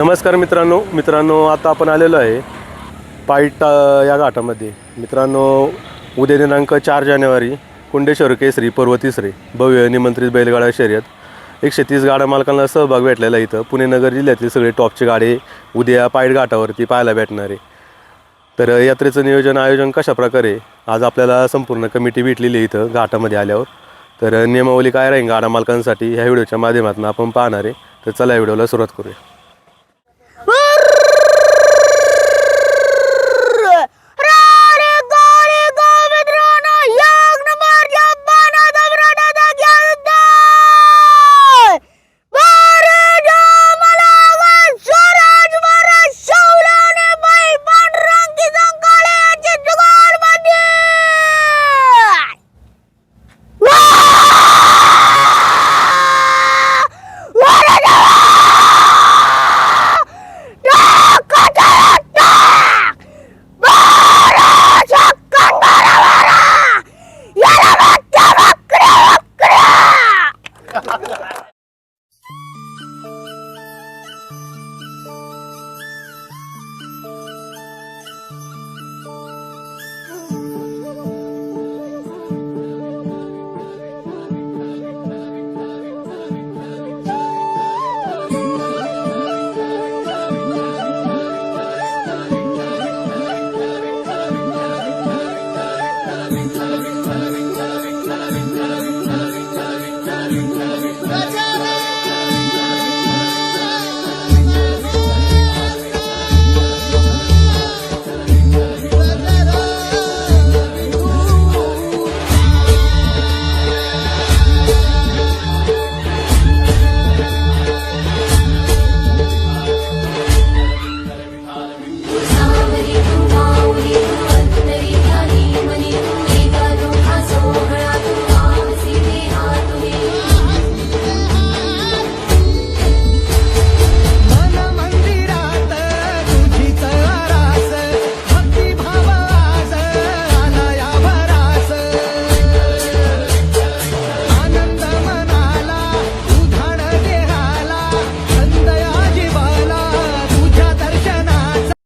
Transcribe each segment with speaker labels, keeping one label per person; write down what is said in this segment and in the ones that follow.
Speaker 1: नमस्कार मित्रांनो आता आपण आलेलो आहे पाईट या घाटामध्ये। मित्रांनो, उद्या दिनांक 4 जानेवारी कुंडेश्वर केसरी पर्व तिसरे भव्य निमंत्रित बैलगाडा शर्यत 130 गाडा मालकांना सहभाग भेटलेला इथं पुणे नगर जिल्ह्यातील सगळे टॉपचे गाडे उद्या पाईट घाटावरती पाहायला भेटणार आहे। तर यात्रेचं आयोजन कशा प्रकारे आज आपल्याला संपूर्ण कमिटी भेटलेली आहे इथं घाटामध्ये आल्यावर। तर नियमावली काय राहील गाडा मालकांसाठी ह्या व्हिडिओच्या माध्यमातून आपण पाहणार आहे। तर चला व्हिडिओला सुरुवात करूया।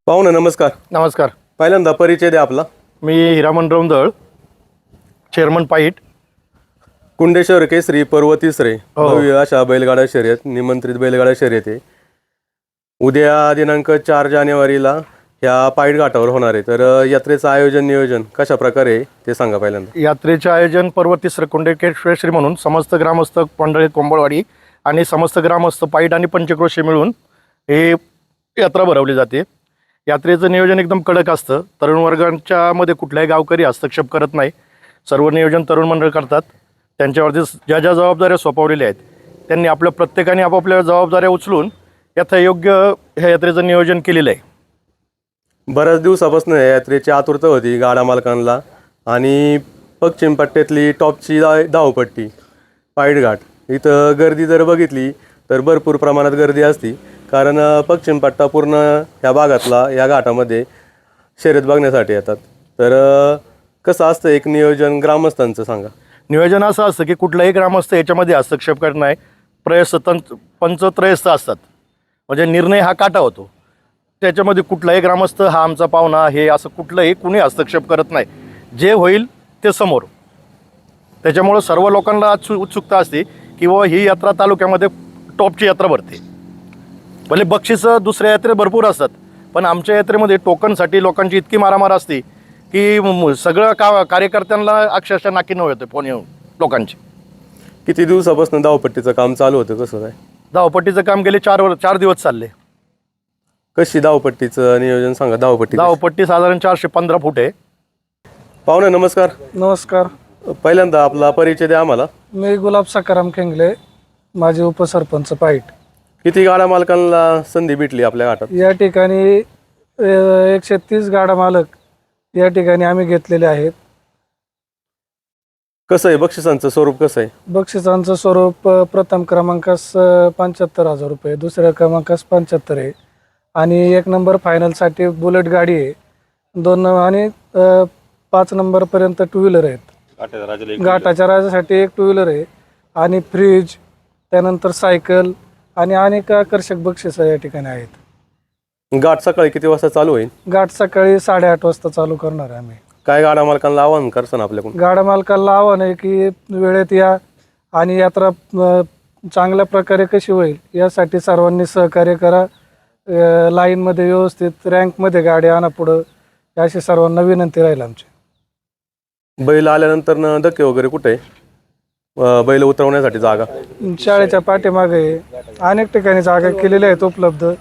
Speaker 1: पाहुणे नमस्कार।
Speaker 2: नमस्कार।
Speaker 1: पहिल्यांदा परिचय द्या आपला।
Speaker 2: मी हिरामन रौंदळ, चेअरमन पाईट
Speaker 1: कुंडेश्वर केसरी पर्व तिसरे भव्य अशा बैलगाडा शर्यत निमंत्रित बैलगाडा शर्यत आहे उद्या दिनांक 4 जानेवारीला ह्या पाईट घाटावर होणार आहे। तर यात्रेचं नियोजन कशा प्रकारे ते सांगा पहिल्यांदा।
Speaker 2: यात्रेचे आयोजन पर्व तिसरे कुंडेश्वर म्हणून समस्त ग्रामस्थ पंढरीत कोंबळवाडी आणि समस्त ग्रामस्थ पाईट आणि पंचक्रोशी मिळून हे यात्रा भरवली जाते। यात्रेचं नियोजन एकदम कडक असतं। तरुण वर्गांच्या मध्ये कुठल्याही गावकरी हस्तक्षेप करत नाही, सर्व नियोजन तरुण मंडळ करतात। त्यांच्यावरती ज्या ज्या जबाबदाऱ्या सोपवलेल्या आहेत त्यांनी आपल्या प्रत्येकाने आपापल्या जबाबदाऱ्या उचलून योग्य ह्या यात्रेचं नियोजन केलेलं आहे।
Speaker 1: बऱ्याच दिवसापासून या यात्रेची आतुरता होती गाडा मालकांना आणि पश्चिम पट्ट्यातली टॉपची धावपट्टी पाईट घाट इथं गर्दी जर बघितली तर भरपूर प्रमाणात गर्दी असती, कारण पश्चिम पट्टा पूर्ण ह्या भागातला या घाटामध्ये शर्यत बघण्यासाठी येतात। तर कसं असतं एक नियोजन ग्रामस्थांचं सांगा।
Speaker 2: नियोजन असं असतं की कुठलाही ग्रामस्थ याच्यामध्ये हस्तक्षेप करत नाही, पंचत्रयस्थ असतात, म्हणजे निर्णय हा काटा होतो। त्याच्यामध्ये कुठलाही ग्रामस्थ हा आमचा पाहुणा हे असं कुठलंही कुणी हस्तक्षेप करत नाही, जे होईल ते समोर। त्याच्यामुळं सर्व लोकांना उत्सुकता असते की बाबा ही यात्रा तालुक्यामध्ये टॉपची यात्रा भरते। भले बक्षीसं दुसऱ्या यात्रेत भरपूर असतात, पण आमच्या यात्रेमध्ये टोकनसाठी लोकांची इतकी मारामार असते की सगळं कार्यकर्त्यांना अक्षरशः नाकी नऊ येते फोन येऊन लोकांची।
Speaker 1: किती दिवसापासून धावपट्टीचं काम चालू होतं, कसं काय?
Speaker 2: धावपट्टीचं काम गेले 4 दिवस चालले।
Speaker 1: कशी धावपट्टीचं नियोजन सांगा।
Speaker 2: धावपट्टी साधारण 415 फूट आहे।
Speaker 1: पाहुणे नमस्कार।
Speaker 3: नमस्कार।
Speaker 1: पहिल्यांदा आपला परिचय द्या आम्हाला।
Speaker 3: मी गुलाब सकाराम खेंगले, माझे उपसरपंच पाईट।
Speaker 1: किती गाडा मालकांना संधी भेटली आपल्या घाटात?
Speaker 3: या ठिकाणी 130 गाडा मालक या ठिकाणी आम्ही घेतलेले आहेत।
Speaker 1: कसं आहे बक्षिसांचं स्वरूप कसं आहे?
Speaker 3: बक्षिसांचं स्वरूप प्रथम क्रमांकास 75,000 रुपये, दुसऱ्या क्रमांकास 75 आहे आणि 1 नंबर फायनलसाठी बुलेट गाडी आहे, 2 आणि 5 नंबरपर्यंत 2 व्हीलर आहेत। घाटाच्या राजासाठी 1 2 व्हीलर आहे आणि फ्रीज, त्यानंतर सायकल आणि अनेक आकर्षक बक्षिसं या ठिकाणी आहेत।
Speaker 1: गाठ सकाळी किती वाजता चालू होईल?
Speaker 3: गाठ सकाळी 8:30 वाजता चालू करणार आहे आम्ही.
Speaker 1: काय गाडा मालकांना आवाहन करसान आपल्याकडून?
Speaker 3: गाडा मालकाला आव्हान आहे की वेळेत या आणि यात्रा चांगल्या प्रकारे कशी होईल यासाठी सर्वांनी सहकार्य करा. लाईनमध्ये व्यवस्थित रँकमध्ये गाडी आणा पुढं, अशी सर्वांना विनंती राहील आमची.
Speaker 1: बैल आल्यानंतर धक्के वगैरे कुठे आहे? बैल उतरवण्यासाठी जागा?
Speaker 3: शाळेच्या पाठीमागे अनेक ठिकाणी जागा केलेल्या आहेत उपलब्ध.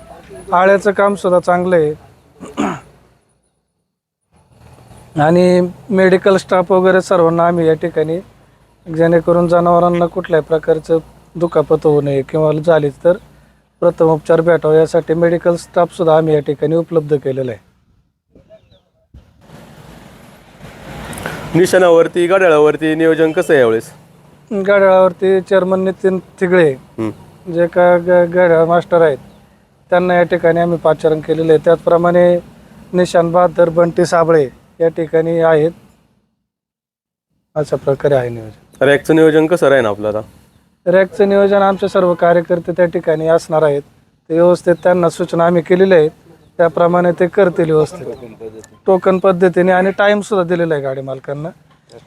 Speaker 3: आळ्याचं काम सुद्धा चांगलं आहे आणि मेडिकल स्टाफ वगैरे सर्वांना आम्ही या ठिकाणी, जेणेकरून जनावरांना कुठल्याही प्रकारचं दुखापत होऊ नये किंवा झालीच तर प्रथमोपचार भेटावा यासाठी मेडिकल स्टाफ सुद्धा आम्ही या ठिकाणी उपलब्ध केलेला आहे.
Speaker 1: निशाणावरती गाड्यावरती नियोजन कसं आहे यावेळेस?
Speaker 3: गाड्यावरती चेअरमन नितीन तिगळे जे का गाड्या मास्टर आहेत त्यांना या ठिकाणी आम्ही पाचारण केलेले आहे. त्याचप्रमाणे निशान बहादर, बंटी साबळे या ठिकाणी आहेत. अशा प्रकारे आहे नियोजन.
Speaker 1: रॅकचं नियोजन कसं राहील आपलं आता?
Speaker 3: रॅकचं नियोजन आमचे सर्व कार्यकर्ते त्या ठिकाणी असणार आहेत. ते व्यवस्थित त्यांना सूचना आम्ही केलेल्या आहेत, त्याप्रमाणे ते करतील व्यवस्थित टोकन पद्धतीने. आणि टाईम सुद्धा दिलेला आहे गाडी मालकांना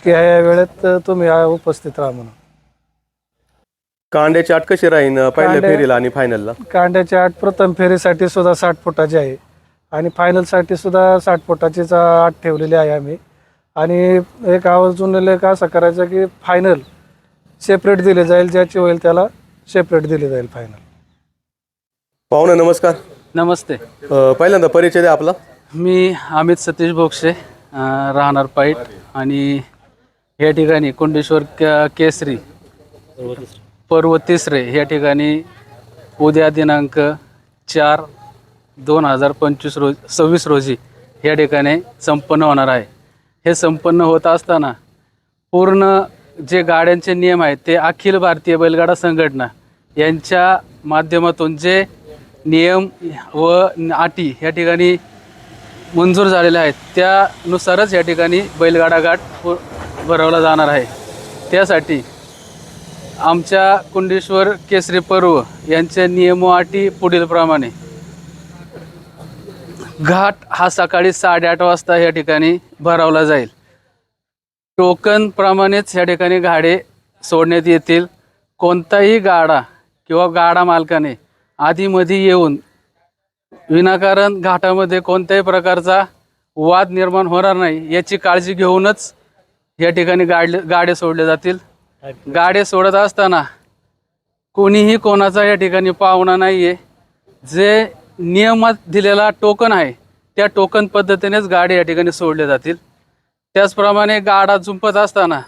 Speaker 3: की ह्या वेळेत तुम्ही उपस्थित राहा म्हणून.
Speaker 1: कांड्याची आट कशी राहील पहिल्या फेरीला आणि फायनलला?
Speaker 3: कांड्याची आट प्रथम फेरीसाठी सुद्धा 60 फुटाची आहे आणि फायनलसाठी सुद्धा 60 फुटाचीच आट ठेवलेली आहे आम्ही. आणि एक आवर्जून एक असं करायचं की फायनल सेपरेट दिले जाईल, ज्याची होईल त्याला सेपरेट दिले जाईल फायनल.
Speaker 1: पाहुणे नमस्कार.
Speaker 4: नमस्ते.
Speaker 1: पहिल्यांदा परिचय द्या आपला.
Speaker 4: मी अमित सतीश भोक्षे, राहणार पाईट आणि या ठिकाणी कुंडेश्वर केसरी पर्व तिसरे या ठिकाणी उद्या दिनांक 4/2026 रोजी या ठिकाणी संपन्न होणार आहे. हे संपन्न होत असताना पूर्ण जे गाड्यांचे नियम आहेत ते अखिल भारतीय बैलगाडा संघटना यांच्या माध्यमातून जे नियम व अटी या ठिकाणी मंजूर झालेल्या आहेत त्यानुसारच या ठिकाणी बैलगाडा घाट भरवला जाणार आहे. त्यासाठी आमच्या कुंडेश्वर केसरी पर्व यांचे नियम व अटी पुढीलप्रमाणे. घाट हा सकाळी 8:30 वाजता या ठिकाणी भरवला जाईल. टोकन प्रमाणेच या ठिकाणी गाडे सोडण्यात येतील. कोणताही गाडा किंवा गाडा मालकाने आधीमध्ये येऊन विनाकारण घाटामध्ये कोणत्याही प्रकारचा वाद निर्माण होणार नाही याची काळजी घेऊनच या ठिकाणी गाडे सोडले जातील. गाडे सोडत असताना कोणीही कोणाचा या ठिकाणी पाहुणा नाही आहे. जे नियमात दिलेला टोकन आहे त्या टोकन पद्धतीनेच गाडे या ठिकाणी सोडले जातील. त्याचप्रमाणे गाडा जुंपत असताना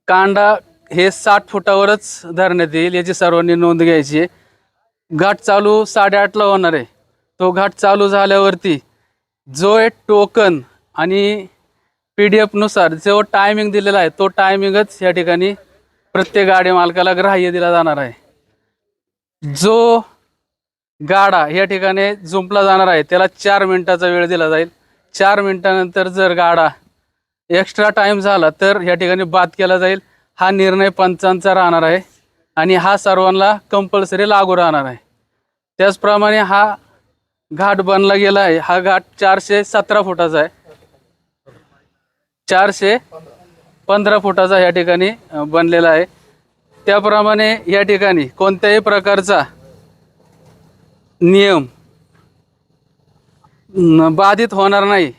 Speaker 4: कांडा हे 60 फुटावरच धरण्यात येईल याची सर्वांनी नोंद घ्यायची आहे. घाट चालू 8:30ला होणार आहे. तो घाट चालू झाल्यावरती जो एक टोकन आणि PDF नुसार जो टायमिंग दिलेला आहे तो टायमिंगच या ठिकाणी प्रत्येक गाडी मालकाला ग्राह्य दिला जाणार आहे. जो गाडा या ठिकाणी जुंपला जाणार आहे त्याला 4 मिनिटाचा वेळ दिला जाईल. 4 मिनिटानंतर जर गाडा एक्स्ट्रा टाईम झाला तर या ठिकाणी बाद केला जाईल. हा निर्णय पंचांचा राहणार आहे आणि हा सर्वांना कंपल्सरी लागू राहणार आहे. त्याचप्रमाणे हा घाट बनला गेला आहे. हा घाट 417 फुटाचा आहे. 415 फुटाचा या ठिकाणी बनलेला आहे. त्याप्रमाणे या ठिकाणी कोणत्याही प्रकारचा नियम बाधित होणार नाही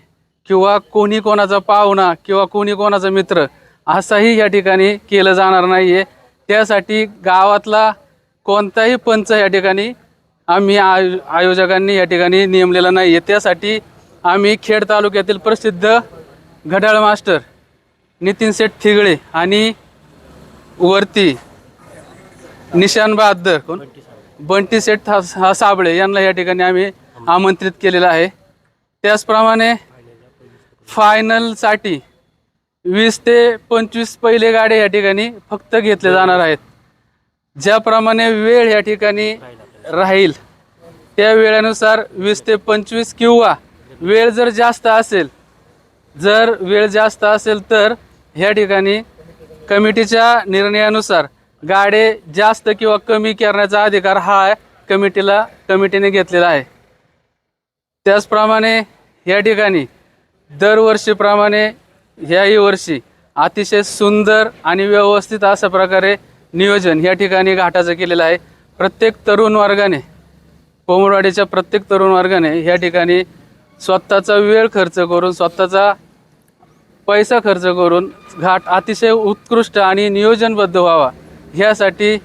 Speaker 4: किंवा कोणी कोणाचा पाहुणा किंवा कोणी कोणाचा मित्र असाही या ठिकाणी केलं जाणार नाही आहे. त्यासाठी गावातला कोणताही पंच या ठिकाणी आम्ही आयोजकांनी या ठिकाणी नेमलेला नाही आहे. त्यासाठी आम्ही खेड तालुक्यातील प्रसिद्ध घड्याळ मास्टर नितीन शेठ थिगळे आणि वरती निशान बहादर बंटी शेठ हा साबळे यांना या ठिकाणी आम्ही आमंत्रित केलेलं आहे. त्याचप्रमाणे फायनलसाठी 20 ते 25 पहिले गाड्या या ठिकाणी फक्त घेतले जाणार आहेत. ज्याप्रमाणे वेळ या ठिकाणी राहील त्या वेळेनुसार 20 ते 25 किंवा वेळ जर जास्त असेल तर ह्या ठिकाणी कमिटीच्या निर्णयानुसार गाडे जास्त किंवा कमी करण्याचा अधिकार हा कमिटीने घेतलेला आहे. त्याचप्रमाणे या ठिकाणी दरवर्षीप्रमाणे ह्याही वर्षी अतिशय सुंदर आणि व्यवस्थित अशा प्रकारे नियोजन या ठिकाणी घाटाचं केलेलं आहे. प्रत्येक तरुण वर्गाने, कोमरवाडीच्या प्रत्येक तरुण वर्गाने या ठिकाणी स्वतःचा वेळ खर्च करून, स्वतःचा पैसा खर्च करून घाट अतिशय उत्कृष्ट आणि नियोजनबद्ध व्हावा ह्यासाठी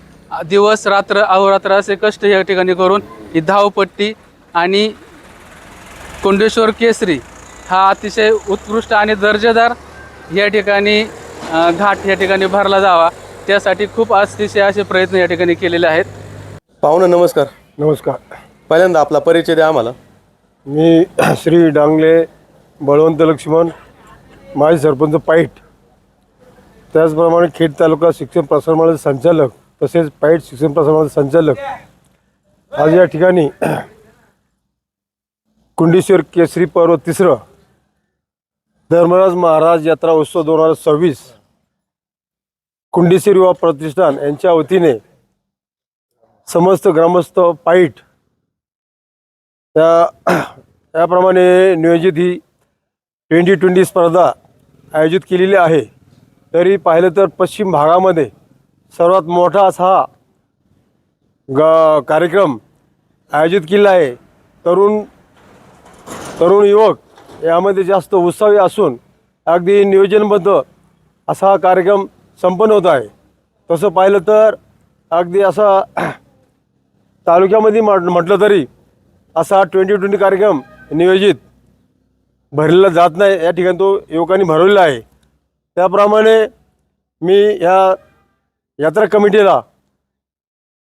Speaker 4: दिवस रात्र अहोरात्र असे कष्ट या ठिकाणी करून ही धावपट्टी आणि कुंडेश्वर केसरी हा अतिशय उत्कृष्ट आणि दर्जेदार या ठिकाणी घाट या ठिकाणी भरला जावा त्यासाठी खूप अतिशय असे प्रयत्न या ठिकाणी केलेले आहेत.
Speaker 1: पाहुणे नमस्कार.
Speaker 5: नमस्कार.
Speaker 1: पहिल्यांदा आपला परिचय द्या आम्हाला.
Speaker 5: मी श्री डांगले बळवंत लक्ष्मण, माजी सरपंच पाईट, त्याचप्रमाणे खेड तालुका शिक्षण प्रसारणाचे संचालक तसेच पाईट शिक्षण प्रसारणाचे संचालक. आज या ठिकाणी कुंडेश्वर केसरी पर्व 3 धर्मराज महाराज यात्रा उत्सव 2026 कुंडेश्वर युवा प्रतिष्ठान यांच्या वतीने समस्त ग्रामस्थ पाईट त्याप्रमाणे नियोजित ही 2020 स्पर्धा आयोजित केलेली आहे. तरी पाहिलं तर पश्चिम भागामध्ये सर्वात मोठा असा हा कार्यक्रम आयोजित केला आहे. तरुण युवक यामध्ये जास्त उत्साही असून अगदी नियोजनबद्ध असा हा कार्यक्रम संपन्न होत आहे. तसं पाहिलं तर अगदी असा तालुक्यामध्ये म्हटलं तरी असा 2020 कार्यक्रम नियोजित भरलेला जात नाही. या ठिकाणी तो युवकांनी भरवलेला आहे. त्याप्रमाणे मी ह्या यात्रा कमिटीला,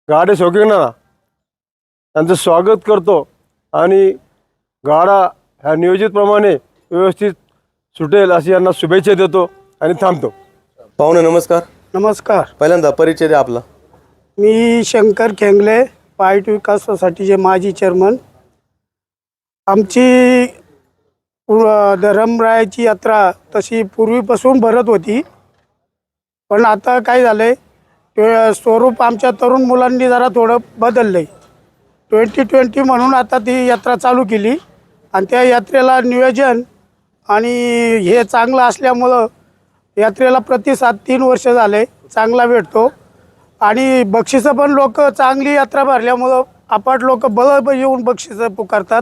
Speaker 5: गाडे शौकीनांना त्यांचं स्वागत करतो आणि गाडा ह्या नियोजितप्रमाणे व्यवस्थित सुटेल अशी यांना शुभेच्छा देतो आणि थांबतो.
Speaker 1: पाहुणे नमस्कार.
Speaker 3: नमस्कार.
Speaker 1: पहिल्यांदा परिचय द्या आपला.
Speaker 3: मी शंकर खेंगले, पाईट विकास सोसायटीचे माजी चेअरमन. आमची धरमरायाची यात्रा तशी पूर्वीपासून भरत होती, पण आता काय झालं आहे, ते स्वरूप आमच्या तरुण मुलांनी जरा थोडं बदललं आहे. 2020 म्हणून आता ती यात्रा चालू केली आणि त्या यात्रेला नियोजन आणि हे चांगलं असल्यामुळं यात्रेला प्रतिसाद 3 वर्ष झाले चांगला भेटतो आणि बक्षिसं पण लोक चांगली यात्रा भरल्यामुळं अपाट लोक बळ येऊन बक्षिसं पुकारतात.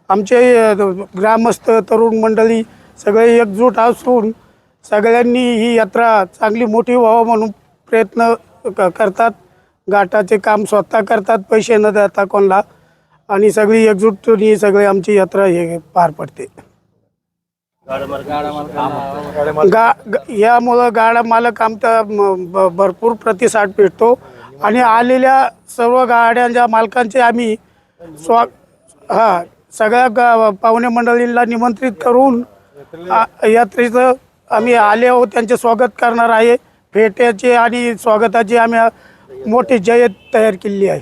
Speaker 3: आमचे ग्रामस्थ तरुण मंडळी सगळे एकजूट असून सगळ्यांनी ही यात्रा चांगली मोठी व्हावं म्हणून प्रयत्न करतात. घाटाचे काम स्वतः करतात, पैसे न देता कोणाला, आणि सगळी एकजूटनी सगळी आमची यात्रा हे पार पडते. यामुळं गाडा मालक आमचा भरपूर प्रतिसाद भेटतो आणि आलेल्या सर्व गाड्यांच्या मालकांचे आम्ही सगळ्या पाहुणे मंडळींना निमंत्रित करून यात्रेचं आम्ही आले आहोत त्यांचे स्वागत करणार आहे. फेट्याचे आणि स्वागताची आम्ही मोठी जय्यत तयार केली आहे.